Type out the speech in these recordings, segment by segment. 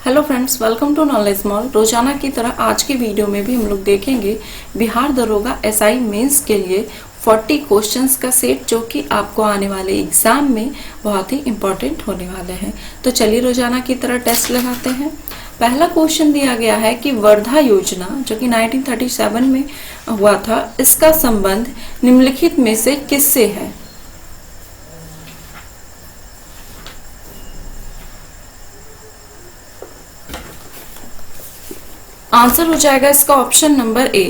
Hello friends, welcome to knowledge mall. रोजाना की तरह आज की वीडियो में भी हम लोग देखेंगे बिहार दरोगा एसआई मेंस के लिए 40 क्वेश्चंस का सेट, जो कि आपको आने वाले एग्जाम में बहुत ही इंपॉर्टेंट होने वाले हैं। तो चलिए रोजाना की तरह टेस्ट लगाते हैं। पहला क्वेश्चन दिया गया है कि वर्धा योजना जो कि 1937 में हुआ था, इसका संबंध निम्नलिखित में से किससे है? आंसर हो जाएगा इसका ऑप्शन नंबर ए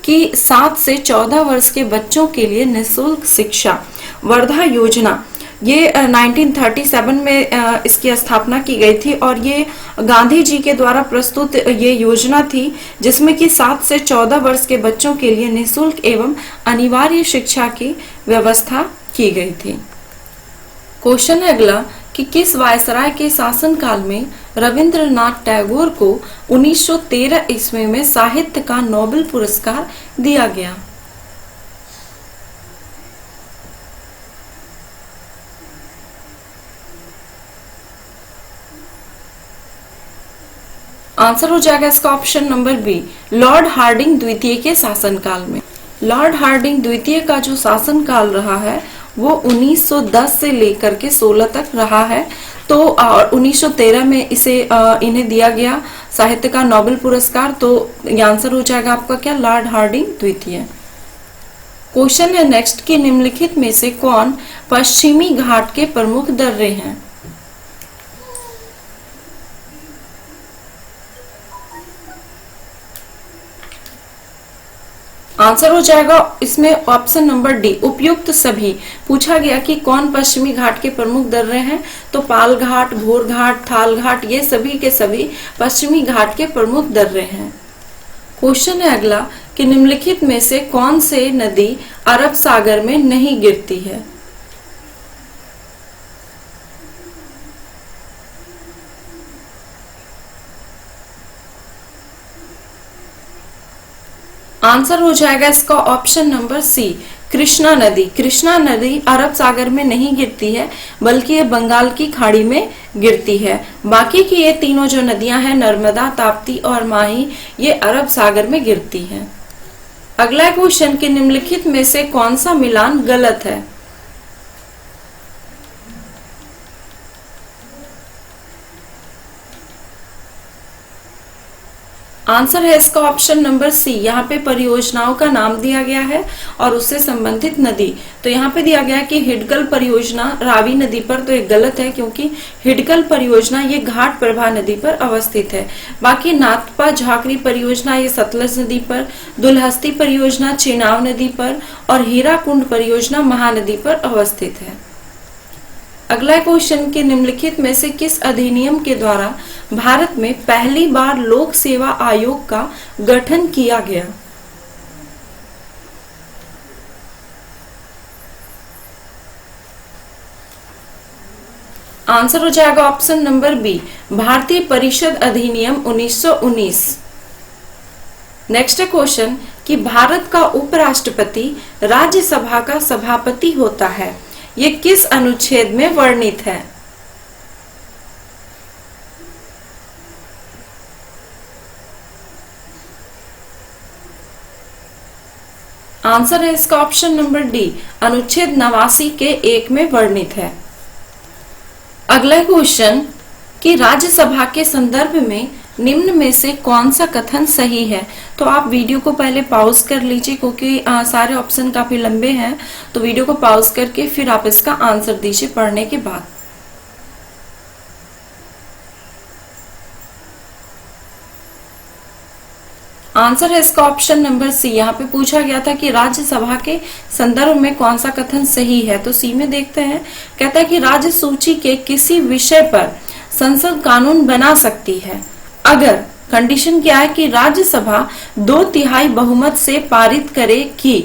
कि 7 से 14 वर्ष के बच्चों के लिए निःशुल्क शिक्षा। वर्धा योजना ये 1937 में इसकी स्थापना की गई थी और ये गांधी जी के द्वारा प्रस्तुत ये योजना थी, जिसमें कि 7 से 14 वर्ष के बच्चों के लिए निःशुल्क एवं अनिवार्य शिक्षा की व्यवस्था की गई थी। क्वेश्चन है अगला कि किस वायसराय के शासनकाल में रविंद्रनाथ टैगोर को 1913 ईस्वी में साहित्य का नोबेल पुरस्कार दिया गया? आंसर हो जाएगा इसका option number B, Lord Hardinge द्वितीय के शासनकाल में। लॉर्ड हार्डिंग द्वितीय का जो शासनकाल रहा है वो 1910 से लेकर के 16 तक रहा है। तो 1913 में इसे इन्हें दिया गया साहित्य का नोबेल पुरस्कार। तो ये आंसर हो जाएगा आपका क्या, लॉर्ड हार्डिंग द्वितीय। क्वेश्चन है नेक्स्ट कि निम्नलिखित में से कौन पश्चिमी घाट के प्रमुख दर्रे हैं? आंसर हो जाएगा इसमें ऑप्शन नंबर डी, उपयुक्त सभी। पूछा गया कि कौन पश्चिमी घाट के प्रमुख दर्रे हैं, तो पाल घाट, घोर घाट, थाल घाट, ये सभी के सभी पश्चिमी घाट के प्रमुख दर्रे हैं। क्वेश्चन है अगला कि निम्नलिखित में से कौन से नदी अरब सागर में नहीं गिरती है? आंसर हो जाएगा इसका ऑप्शन नंबर सी, कृष्णा नदी। कृष्णा नदी अरब सागर में नहीं गिरती है, बल्कि ये बंगाल की खाड़ी में गिरती है। बाकी की ये तीनों जो नदियां हैं, नर्मदा, ताप्ती और माही, ये अरब सागर में गिरती हैं। अगला क्वेश्चन कि निम्नलिखित में से कौन सा मिलान गलत है? आंसर है इसका ऑप्शन नंबर सी, यहाँ पे परियोजनाओं का नाम दिया गया है और उससे संबंधित नदी। तो यहाँ पे दिया गया है कि हिडकल परियोजना रावी नदी पर, तो ये गलत है क्योंकि हिडकल परियोजना ये घाट प्रभा नदी पर अवस्थित है। बाकी नाथपा झाकरी परियोजना ये सतलज नदी पर, दुलहस्ती परियोजना चेनाब नदी पर और हीराकुंड परियोजना महानदी पर अवस्थित है। अगला क्वेश्चन के निम्नलिखित में से किस अधिनियम के द्वारा भारत में पहली बार लोक सेवा आयोग का गठन किया गया? आंसर हो जाएगा ऑप्शन नंबर बी, भारतीय परिषद अधिनियम 1919। नेक्स्ट क्वेश्चन कि भारत का उपराष्ट्रपति राज्यसभा का सभापति होता है, ये किस अनुच्छेद में वर्णित है? आंसर है इसका ऑप्शन नंबर डी, अनुच्छेद 89 के 1 में वर्णित है। अगला क्वेश्चन कि राज्यसभा के संदर्भ में निम्न में से कौन सा कथन सही है? तो आप वीडियो को पहले पॉज कर लीजिए क्योंकि सारे ऑप्शन काफी लंबे हैं, तो वीडियो को पॉज करके फिर आप इसका आंसर दीजिए पढ़ने के बाद। आंसर है इसका ऑप्शन नंबर सी। यहाँ पे पूछा गया था कि राज्यसभा के संदर्भ में कौन सा कथन सही है, तो सी में देखते हैं। कहता है कि राज्य सूची के किसी विषय पर संसद कानून बना सकती है अगर कंडीशन क्या है कि राज्यसभा 2/3 बहुमत से पारित करे कि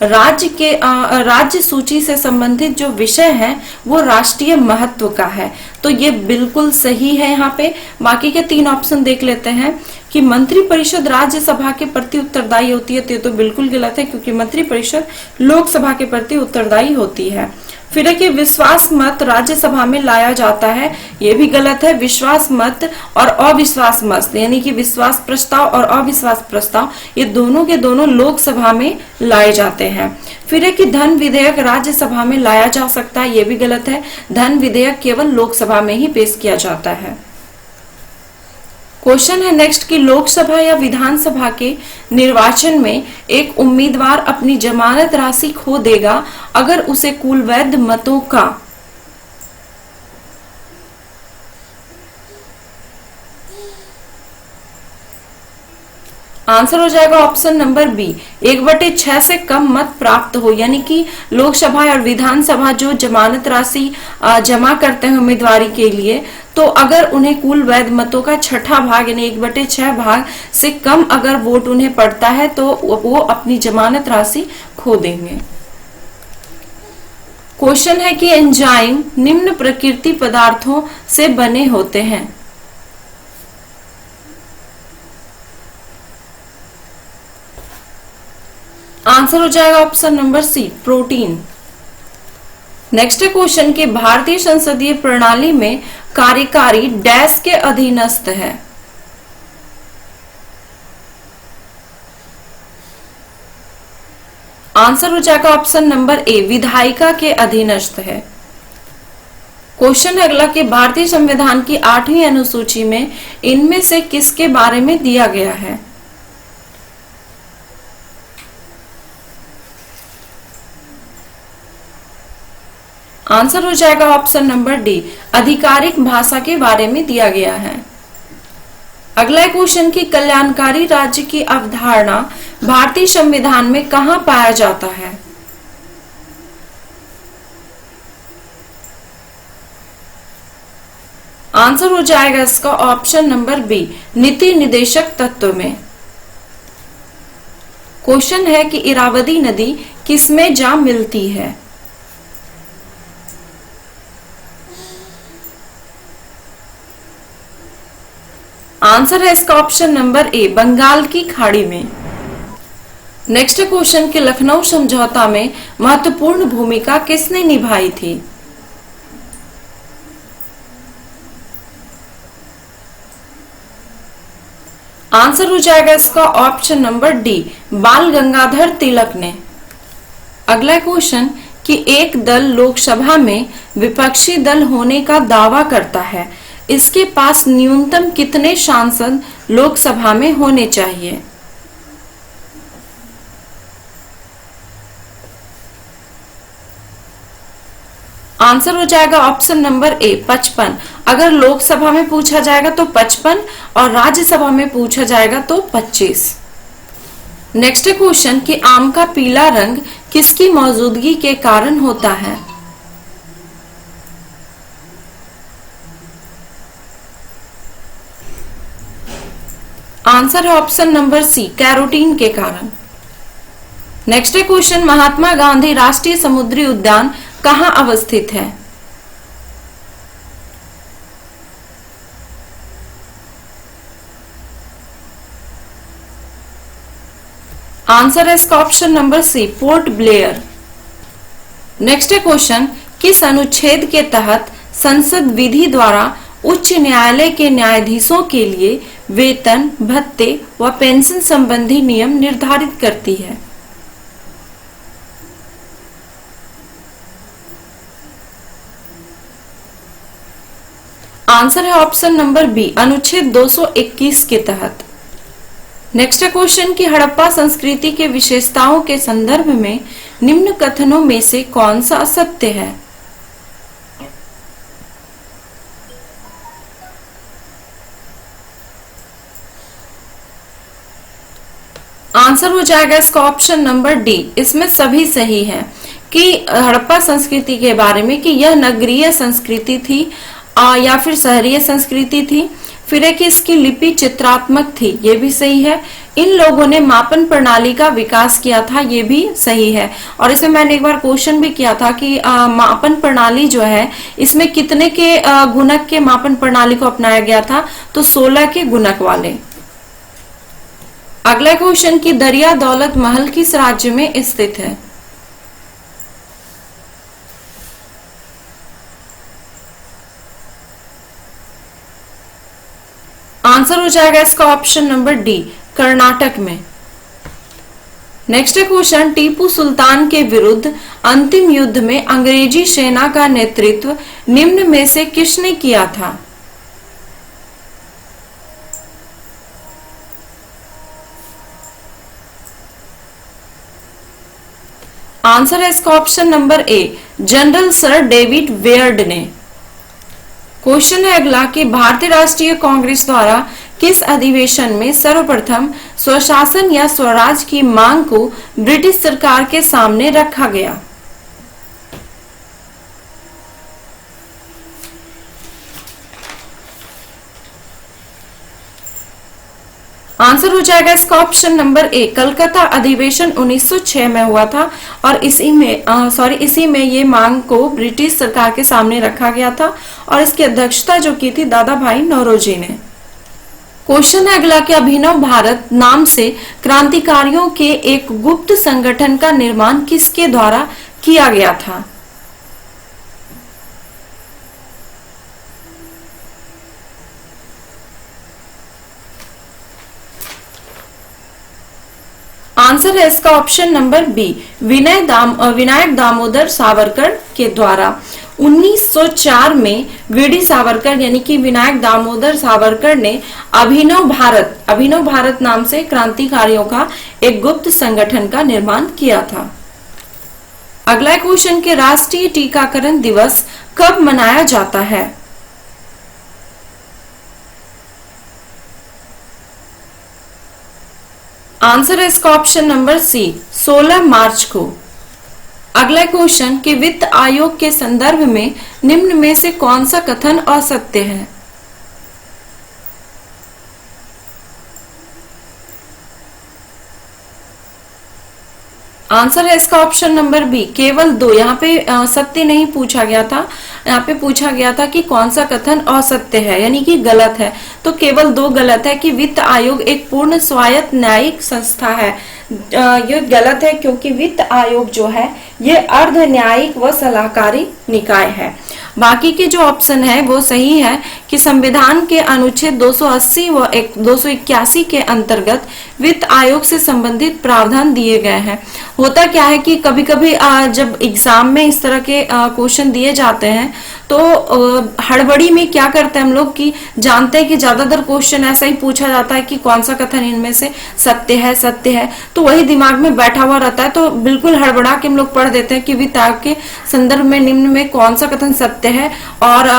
राज्य सूची से संबंधित जो विषय है वो राष्ट्रीय महत्व का है। तो ये बिल्कुल सही है। यहाँ पे बाकी के 3 ऑप्शन देख लेते हैं कि मंत्रिपरिषद राज्यसभा के प्रति उत्तरदायी होती है, तो बिल्कुल गलत है क्योंकि मंत्रिपरिषद लोकसभा के प्रति उत्तरदायी होती है। फिर है कि विश्वास मत राज्यसभा में लाया जाता है, ये भी गलत है। विश्वास मत और अविश्वास मत यानी कि विश्वास प्रस्ताव और अविश्वास प्रस्ताव ये दोनों के दोनों लोकसभा में लाए जाते हैं। फिर है कि धन विधेयक राज्यसभा में लाया जा सकता है, ये भी गलत है। धन विधेयक केवल लोकसभा में ही पेश किया जाता है। क्वेश्चन है नेक्स्ट कि लोकसभा या विधानसभा के निर्वाचन में एक उम्मीदवार अपनी जमानत राशि खो देगा अगर उसे कुल वैध मतों का आंसर हो जाएगा ऑप्शन नंबर बी 1/6 से कम मत प्राप्त हो, यानी कि लोकसभा और विधानसभा जो जमानत राशि जमा करते हैं उम्मीदवारी के लिए, तो अगर उन्हें कुल वैध मतों का छठा भाग यानी 1/6 भाग से कम अगर वोट उन्हें पड़ता है तो वो अपनी जमानत राशि खो देंगे। क्वेश्चन है कि एंजाइम निम्न प्रकृति पदार्थों से बने होते हैं। आंसर हो जाएगा option number C protein. Next question के भारतीय संसदीय प्रणाली में कार्यकारी डैश के अधीनस्थ है। आंसर हो जाएगा ऑप्शन नंबर ए विधायिका के अधीनस्थ है। क्वेश्चन अगला कि भारतीय संविधान की 8वीं अनुसूची में इनमें से किसके बारे में दिया गया है। आंसर हो जाएगा ऑप्शन नंबर डी आधिकारिक भाषा के बारे में दिया गया है। अगला क्वेश्चन की कल्याणकारी राज्य की अवधारणा भारतीय संविधान में कहां पाया जाता है। आंसर हो जाएगा इसका ऑप्शन नंबर बी नीति निदेशक तत्व में। क्वेश्चन है कि इरावदी नदी किसमें जा मिलती है। आंसर है इसका ऑप्शन नंबर ए बंगाल की खाड़ी में। नेक्स्ट क्वेश्चन के लखनऊ समझौता में महत्वपूर्ण भूमिका किसने निभाई थी। आंसर हो जाएगा इसका ऑप्शन नंबर डी बाल गंगाधर तिलक ने। अगला क्वेश्चन कि एक दल लोकसभा में विपक्षी दल होने का दावा करता है, इसके पास न्यूनतम कितने सांसद लोकसभा में होने चाहिए। आंसर हो जाएगा ऑप्शन नंबर ए 55। अगर लोकसभा में पूछा जाएगा तो 55 और राज्यसभा में पूछा जाएगा तो 25। नेक्स्ट क्वेश्चन कि आम का पीला रंग किसकी मौजूदगी के कारण होता है। आंसर है ऑप्शन नंबर सी कैरोटीन के कारण। नेक्स्ट क्वेश्चन महात्मा गांधी राष्ट्रीय समुद्री उद्यान कहां अवस्थित है। आंसर है इसका option number C Port Blair. Next question किस अनुच्छेद के तहत संसद विधि द्वारा उच्च न्यायालय के न्यायाधीशों के लिए वेतन, भत्ते व पेंशन संबंधी नियम निर्धारित करती है। आंसर है ऑप्शन नंबर बी अनुच्छेद 221 के तहत। नेक्स्ट क्वेश्चन की हड़प्पा संस्कृति के विशेषताओं के संदर्भ में निम्न कथनों में से कौन सा असत्य है। आंसर हो जाएगा इसका ऑप्शन नंबर डी इसमें सभी सही है कि हड़प्पा संस्कृति के बारे में कि यह नगरीय संस्कृति थी या फिर शहरीय संस्कृति थी। फिर है कि इसकी लिपि चित्रात्मक थी, ये भी सही है। इन लोगों ने मापन प्रणाली का विकास किया था, ये भी सही है। और इसमें मैंने एक बार क्वेश्चन भी किया था कि मापन प्रणाली जो है इसमें कितने के गुणक के मापन प्रणाली को अपनाया गया था, तो 16 के गुणक वाले। अगला क्वेश्चन की दरिया दौलत महल किस राज्य में स्थित है। आंसर हो जाएगा इसका ऑप्शन नंबर डी, कर्नाटक में। नेक्स्ट क्वेश्चन, टीपू सुल्तान के विरुद्ध अंतिम युद्ध में अंग्रेजी सेना का नेतृत्व निम्न में से किसने किया था? आंसर है इसका option number A, general sir David weird ने। क्वेश्चन है अगला कि भारतीय राष्ट्रीय कांग्रेस द्वारा किस अधिवेशन में सर्वप्रथम स्वशासन या स्वराज की मांग को ब्रिटिश सरकार के सामने रखा गया? आंसर हो जाएगा इसका ऑप्शन नंबर ए, कलकत्ता अधिवेशन 1906 में हुआ था और इसी में ये मांग को ब्रिटिश सरकार के सामने रखा गया था और इसकी अध्यक्षता जो की थी दादा भाई नौरोजी ने। क्वेश्चन है अगला कि अभिनव भारत नाम से क्रांतिकारियों के एक गुप्त संगठन का निर्माण किसके द्वारा किया गया था? आंसर है इसका option number B, Vinayak Damodar Savarkar के द्वारा। 1904 में वीडी सावरकर यानी कि विनायक दामोदर सावरकर ने अभिनव भारत नाम से क्रांतिकारियों का एक गुप्त संगठन का निर्माण किया था। अगला क्वेश्चन के राष्ट्रीय टीकाकरण दिवस कब मनाया जाता है? आंसर है इसका ऑप्शन नंबर सी, 16 मार्च को। अगला क्वेश्चन कि वित्त आयोग के संदर्भ में निम्न में से कौन सा कथन असत्य है? आंसर है इसका ऑप्शन नंबर बी, केवल 2। यहाँ पे सत्य नहीं पूछा गया था, यहाँ पे पूछा गया था कि कौन सा कथन असत्य है यानी कि गलत है, तो केवल 2 गलत है कि वित्त आयोग एक पूर्ण स्वायत्त न्यायिक संस्था है। ये गलत है क्योंकि वित्त आयोग जो है ये अर्ध न्यायिक व सलाहकारी निकाय है। बाकी के जो ऑप्शन है वो सही है कि संविधान के अनुच्छेद 280 व 281 के अंतर्गत वित्त आयोग से संबंधित प्रावधान दिए गए हैं। होता क्या है कि कभी कभी जब एग्जाम में इस तरह के क्वेश्चन दिए जाते हैं तो हड़बड़ी में क्या करते हैं हम लोग कि जानते हैं कि ज्यादातर क्वेश्चन ऐसा ही पूछा जाता है कि कौन सा कथन इनमें से सत्य है, तो वही दिमाग में बैठा हुआ रहता है, तो बिल्कुल हड़बड़ा के हम लोग पढ़ देते हैं कि वित्त आयोग के संदर्भ में निम्न में कौन सा कथन सत्य है और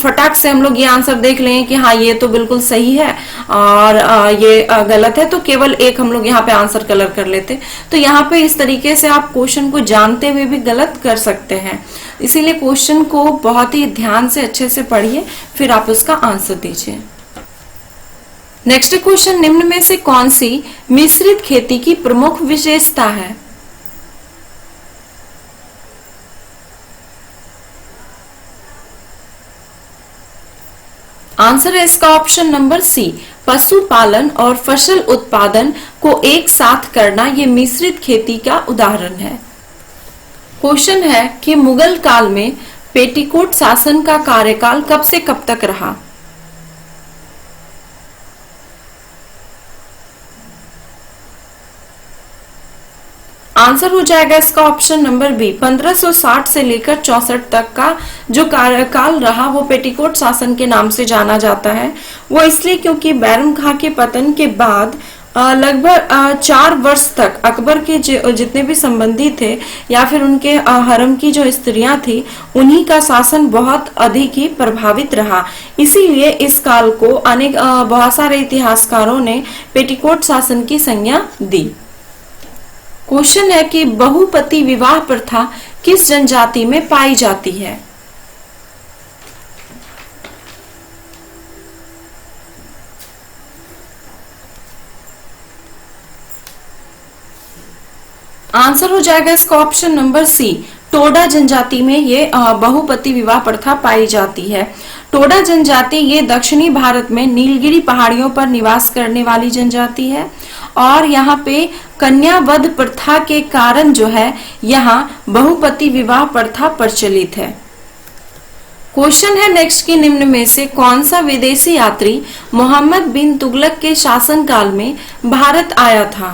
फटाक से हम लोग ये आंसर देख लेंगे कि हाँ ये तो बिल्कुल सही है और ये गलत है, तो केवल एक हम लोग यहाँ पे आंसर कलर कर लेते। तो यहाँ पे इस तरीके से आप क्वेश्चन को जानते हुए भी गलत कर सकते हैं, इसीलिए क्वेश्चन को बहुत ही ध्यान से अच्छे से पढ़िए फिर आप उसका आंसर दीजिए। नेक्स्ट क्वेश्चन, निम्न में से कौन सी मिश्रित खेती की प्रमुख विशेषता है? आंसर है इसका ऑप्शन नंबर सी, पशुपालन और फसल उत्पादन को एक साथ करना ये मिश्रित खेती का उदाहरण है। क्वेश्चन है कि मुगल काल में पेटीकोट शासन का कार्यकाल कब से कब तक रहा? आंसर हो जाएगा इसका ऑप्शन नंबर बी, 1560 से लेकर 64 तक का जो कार्यकाल रहा वो पेटीकोट शासन के नाम से जाना जाता है। वो इसलिए क्योंकि बैरम खां के पतन के बाद लगभग 4 वर्ष तक अकबर के जितने भी संबंधी थे या फिर उनके हरम की जो स्त्रियां थी उन्हीं का शासन बहुत अधिक ही प्रभावित रहा, इसीलिए इस काल को बहुत सारे इतिहासकारों ने पेटीकोट शासन की संज्ञा दी। क्वेश्चन है कि बहुपति विवाह प्रथा किस जनजाति में पाई जाती है? आंसर हो जाएगा इसका ऑप्शन नंबर सी, टोडा जनजाति में ये बहुपति विवाह प्रथा पाई जाती है। टोडा जनजाति ये दक्षिणी भारत में नीलगिरी पहाड़ियों पर निवास करने वाली जनजाति है और यहाँ पे कन्यावध प्रथा के कारण जो है यहाँ बहुपति विवाह प्रथा प्रचलित है। क्वेश्चन है नेक्स्ट कि निम्न में से कौन सा विदेशी यात्री मोहम्मद बिन तुगलक के शासनकाल में भारत आया था?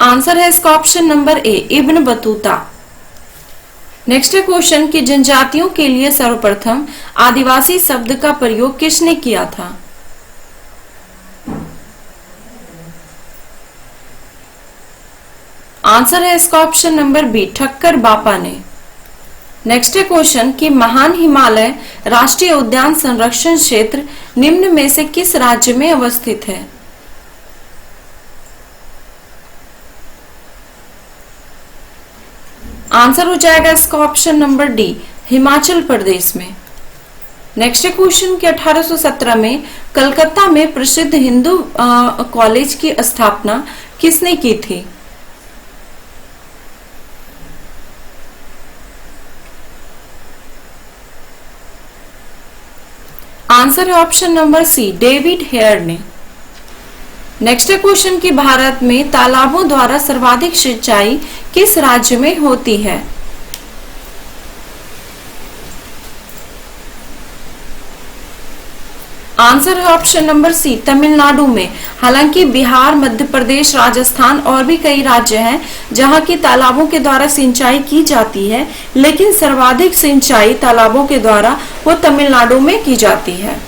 आंसर है इसका option number A, Ibn Battuta. Next है क्वेश्चन कि जनजातियों के लिए सर्वप्रथम आदिवासी शब्द का प्रयोग किसने किया था? आंसर है इसका ऑप्शन नंबर बी, ठक्कर बापा ने। नेक्स्ट है क्वेश्चन कि महान हिमालय राष्ट्रीय उद्यान संरक्षण क्षेत्र निम्न में से किस राज्य में अवस्थित है? आंसर हो जाएगा इसका option number D, Himachal Pradesh में। नेक्स्ट क्वेश्चन कि 1817 में कलकत्ता में प्रसिद्ध हिंदू कॉलेज की स्थापना किसने की थी? आंसर है option number C, David Hare ने। नेक्स्ट क्वेश्चन कि भारत में तालाबों द्वारा सर्वाधिक सिंचाई किस राज्य में होती है? आंसर है ऑप्शन नंबर सी, तमिलनाडु में। हालांकि बिहार, मध्य प्रदेश, राजस्थान और भी कई राज्य हैं जहां की तालाबों के द्वारा सिंचाई की जाती है, लेकिन सर्वाधिक सिंचाई तालाबों के द्वारा वो तमिलनाडु में की जाती है।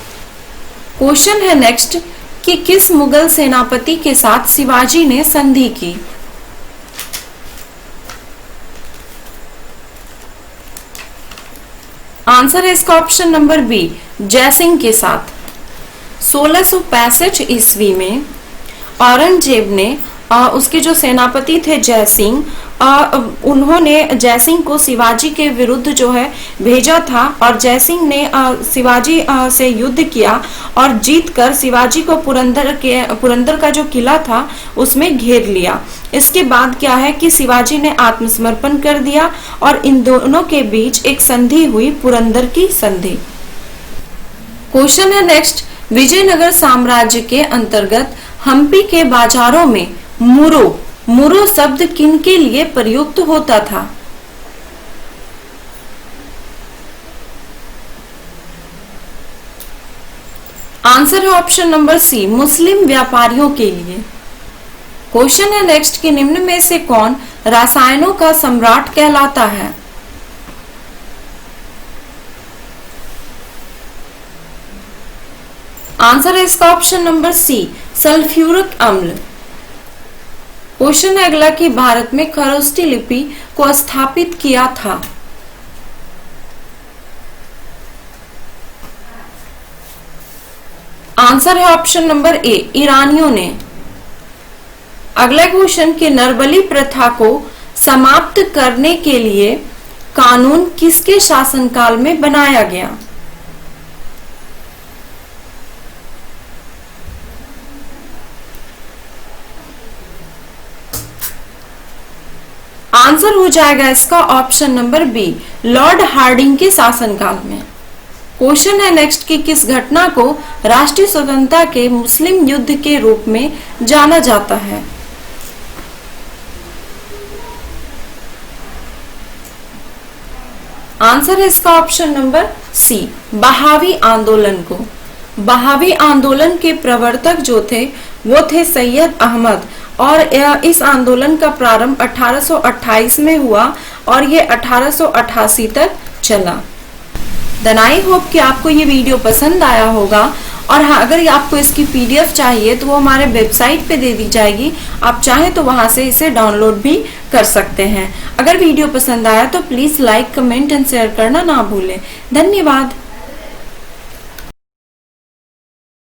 क्वेश्चन है नेक्स्ट कि किस मुगल सेनापति के साथ शिवाजी ने संधि की? आंसर है इसका ऑप्शन नंबर बी, जयसिंह के साथ। 1665 ईस्वी में औरंगजेब ने उसके जो सेनापति थे जयसिंह, उन्होंने जयसिंह को शिवाजी के विरुद्ध जो है भेजा था और जयसिंह ने शिवाजी से युद्ध किया और जीतकर शिवाजी को पुरंदर का जो किला था उसमें घेर लिया। इसके बाद क्या है कि शिवाजी ने आत्मसमर्पण कर दिया और इन दोनों के बीच एक संधि हुई, पुरंदर की संधि। क्वेश्चन है नेक्स्ट, विजयनगर साम्राज्य के अंतर्गत हम्पी के बाजारों में मुरो शब्द किनके लिए प्रयुक्त होता था? आंसर है ऑप्शन नंबर सी, मुस्लिम व्यापारियों के लिए। क्वेश्चन है नेक्स्ट कि निम्न में से कौन रसायनों का सम्राट कहलाता है? आंसर है इसका ऑप्शन नंबर सी, सल्फ्यूरिक अम्ल। क्वेश्चन है अगला कि भारत में खरोष्ठी लिपि को स्थापित किया था? आंसर है ऑप्शन नंबर ए, ईरानियों ने। अगला क्वेश्चन कि नरबली प्रथा को समाप्त करने के लिए कानून किसके शासनकाल में बनाया गया? आंसर हो जाएगा इसका option number B, Lord Hardinge के शासनकाल में। क्वेश्चन है नेक्स्ट कि किस घटना को राष्ट्रीय स्वतंत्रता के मुस्लिम युद्ध के रूप में जाना जाता है? आंसर है इसका ऑप्शन नंबर सी, बहावी आंदोलन को। बहावी आंदोलन के प्रवर्तक जो थे वो थे सैयद अहमद और इस आंदोलन का प्रारंभ 1828 में हुआ और ये 1888 तक चला। देन आई होप कि आपको ये वीडियो पसंद आया होगा और हाँ, अगर आपको इसकी PDF चाहिए तो वो हमारे वेबसाइट पे दे दी जाएगी, आप चाहें तो वहां से इसे डाउनलोड भी कर सकते हैं। अगर वीडियो पसंद आया तो please like, comment and share करना ना भूलें। धन्यवाद।